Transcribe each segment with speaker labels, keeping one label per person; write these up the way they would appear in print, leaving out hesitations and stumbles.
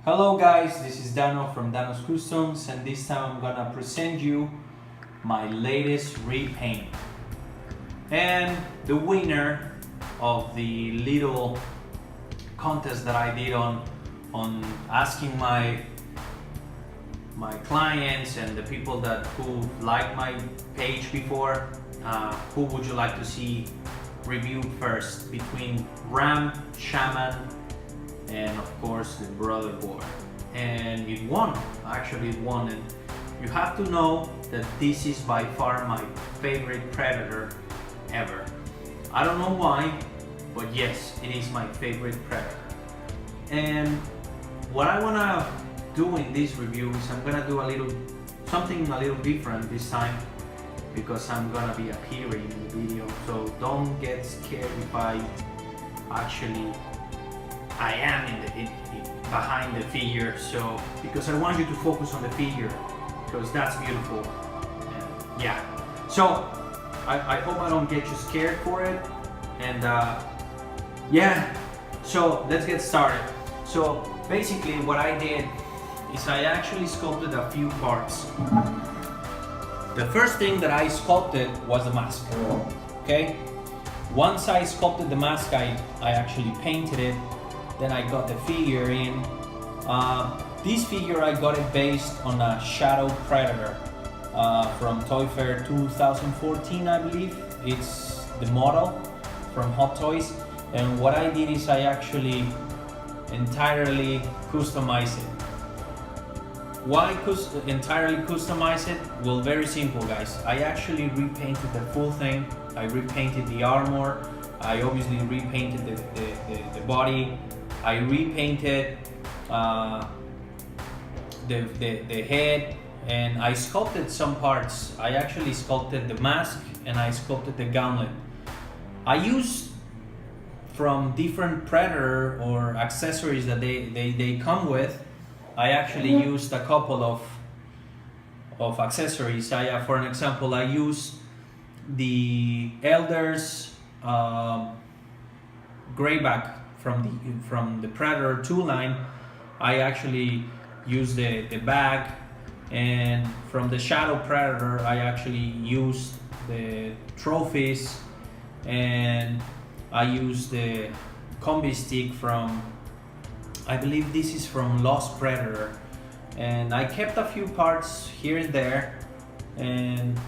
Speaker 1: Hello guys, this is Dano from Dano's Customs, and this time I'm gonna present you my latest repaint. And the winner of the little contest that I did on asking my clients and the people who liked my page before, who would you like to see reviewed first between Ram, Shaman, and of course the brother Boar. And it won, actually it won. And you have to know that this is by far my favorite predator ever. I don't know why, but yes, it is my favorite predator. And what I wanna do in this review is I'm gonna do something a little different this time, because I'm gonna be appearing in the video. So don't get scared if I am behind the figure, so because I want you to focus on the figure, because that's beautiful. And yeah, so I hope I don't get you scared for it. And yeah, so let's get started. So basically what I did is I actually sculpted a few parts. The first thing that I sculpted was the mask. Okay, once I sculpted the mask, I actually painted it. Then I got the figure in. This figure I got it based on a Shadow Predator from Toy Fair 2014, I believe. It's the model from Hot Toys. And what I did is I actually entirely customized it. Why entirely customize it? Well, very simple, guys. I actually repainted the full thing. I repainted the armor. I obviously repainted the body. I repainted the head, and I sculpted some parts. I actually sculpted the mask and I sculpted the gauntlet. I used from different predator or accessories that they come with. I actually used a couple of accessories. For an example, I used the Elder's grayback from the Predator 2 line. I actually used the bag, and from the Shadow Predator I actually used the trophies, and I used the combi stick from, I believe this is from Lost Predator, and I kept a few parts here and there. And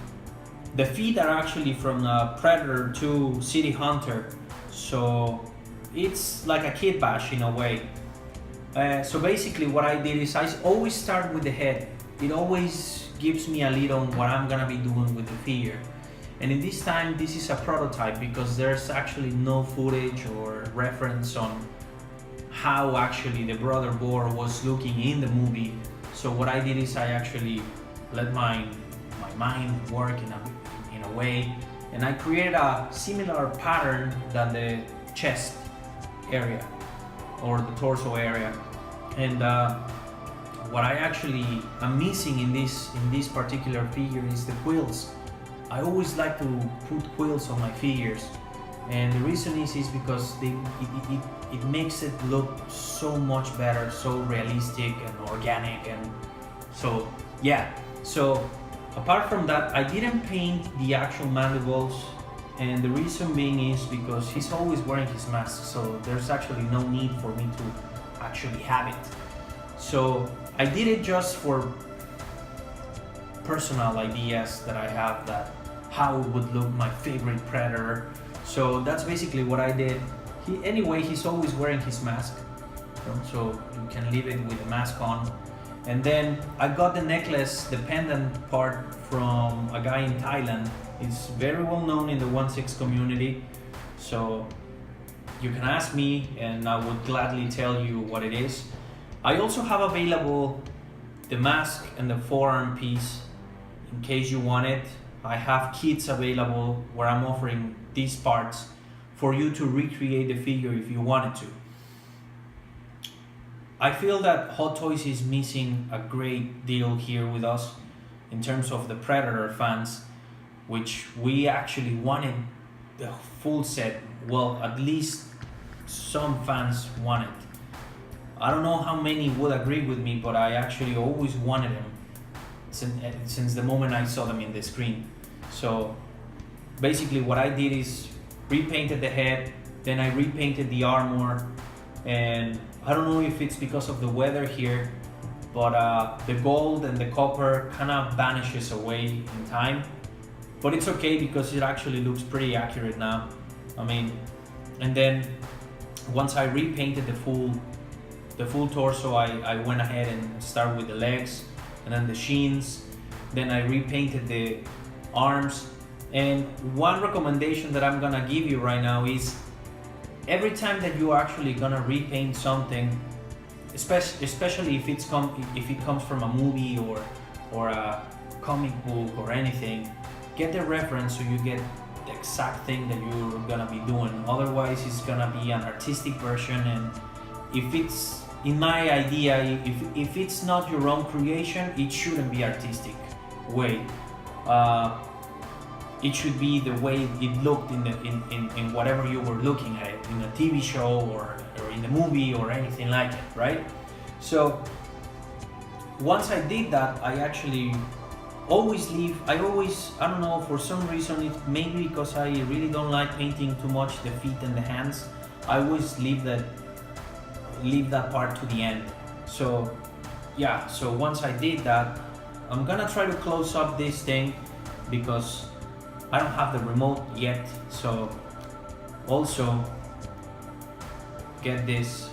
Speaker 1: the feet are actually from Predator 2 City Hunter, so it's like a kit bash in a way. So basically what I did is I always start with the head. It always gives me a lead on what I'm gonna be doing with the figure. And in this time, this is a prototype because there's actually no footage or reference on how actually the brother Boar was looking in the movie. So what I did is I actually let my mind work in a way, and I created a similar pattern than the chest area or the torso area. And what I actually am missing in this particular figure is the quills. I always like to put quills on my figures, and the reason is because it makes it look so much better, so realistic and organic. And so yeah, so apart from that, I didn't paint the actual mandibles. And the reason being is because he's always wearing his mask, so there's actually no need for me to actually have it. So I did it just for personal ideas that I have, that how it would look my favorite predator. So that's basically what I did. He's always wearing his mask, so you can leave it with the mask on. And then I got the necklace, the pendant part, from a guy in Thailand. It's very well known in the 1/6 community, so you can ask me and I would gladly tell you what it is. I also have available the mask and the forearm piece in case you want it. I have kits available where I'm offering these parts for you to recreate the figure if you wanted to. I feel that Hot Toys is missing a great deal here with us in terms of the Predator fans, which we actually wanted the full set. Well, at least some fans want it. I don't know how many would agree with me, but I actually always wanted them since the moment I saw them in the screen. So basically what I did is repainted the head, then I repainted the armor, and I don't know if it's because of the weather here, but the gold and the copper kind of vanishes away in time. But it's okay because it actually looks pretty accurate now. I mean, and then once I repainted the full torso, I went ahead and started with the legs and then the shins. Then I repainted the arms. And one recommendation that I'm gonna give you right now is every time that you're actually gonna repaint something, especially if it comes from a movie or a comic book or anything, get the reference so you get the exact thing that you're gonna be doing. Otherwise, it's gonna be an artistic version, and if it's, in my idea, if it's not your own creation, it shouldn't be artistic way. It should be the way it looked in whatever you were looking at it, in a TV show or in the movie or anything like it, right? So once I did that, I actually always leave, I don't know, for some reason, it's maybe because I really don't like painting too much the feet and the hands, I always leave that part to the end. So yeah, so once I did that, I'm gonna try to close up this thing because I don't have the remote yet. So also get this,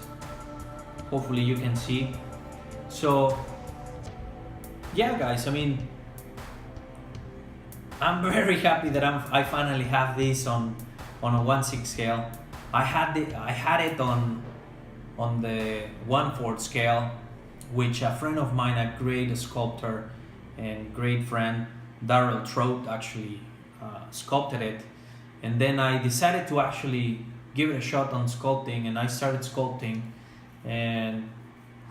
Speaker 1: hopefully you can see. So yeah guys, I mean, I'm very happy that I finally have this on a 1/6 scale. I had it on the 1/4 scale, which a friend of mine, a great sculptor and great friend, Darrell Trout, actually sculpted it. And then I decided to actually give it a shot on sculpting, and I started sculpting, and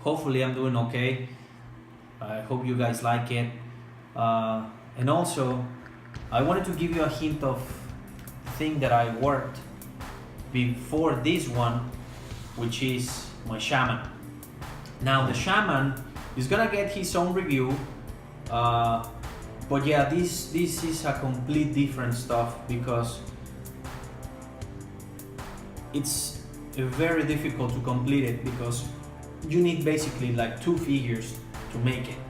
Speaker 1: hopefully I'm doing okay. I hope you guys like it. And also, I wanted to give you a hint of the thing that I worked before this one, which is my shaman. Now the shaman is gonna get his own review, but yeah, this is a complete different stuff because it's very difficult to complete it because you need basically like 2 figures to make it,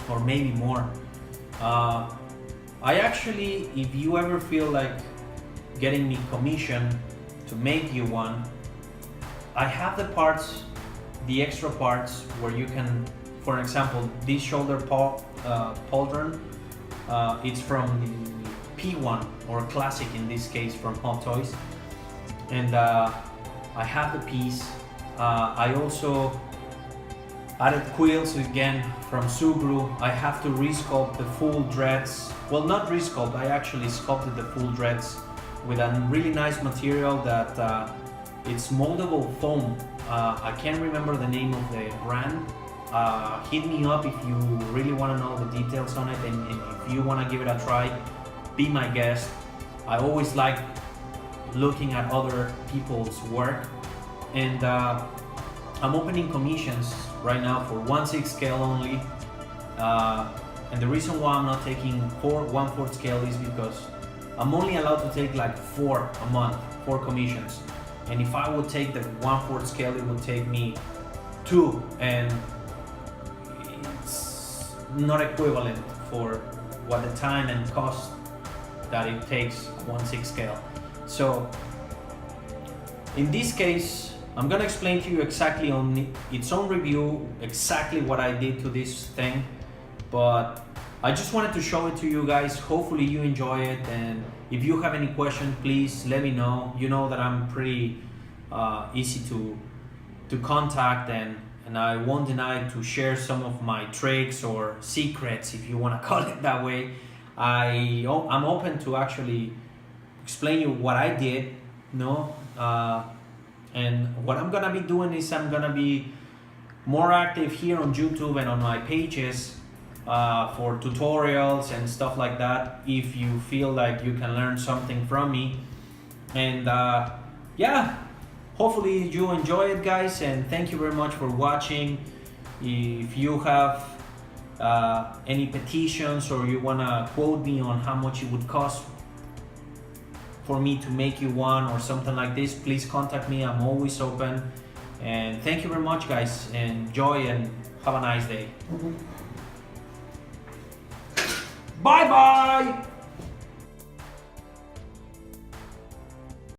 Speaker 1: or maybe more. I actually, if you ever feel like getting me commission to make you one, I have the parts, the extra parts where you can, for example, this shoulder pauldron, it's from the P1 or Classic in this case from Hot Toys, and I have the piece. I also added quills again from Sugru. I have to resculpt the full dreads. Well, not resculpt, I actually sculpted the full dreads with a really nice material that it's moldable foam. I can't remember the name of the brand. Hit me up if you really want to know the details on it, and if you want to give it a try, be my guest. I always like looking at other people's work, and I'm opening commissions right now for 1/6 scale only, and the reason why I'm not taking 1/4 scale is because I'm only allowed to take like 4 a month, 4 commissions, and if I would take the 1/4 scale, it would take me 2, and it's not equivalent for what the time and cost that it takes 1/6 scale. So in this case, I'm gonna explain to you exactly on its own review exactly what I did to this thing, but I just wanted to show it to you guys. Hopefully you enjoy it, and if you have any questions, please let me know. You know that I'm pretty easy to contact, and I won't deny to share some of my tricks or secrets, if you want to call it that way. I'm open to actually explain you what I did, and what I'm gonna be doing is I'm gonna be more active here on YouTube and on my pages for tutorials and stuff like that, if you feel like you can learn something from me. And yeah, hopefully you enjoy it, guys, and thank you very much for watching. If you have any petitions or you wanna quote me on how much it would cost for me to make you one or something like this, please contact me. I'm always open. And thank you very much, guys. Enjoy and have a nice day. Bye bye.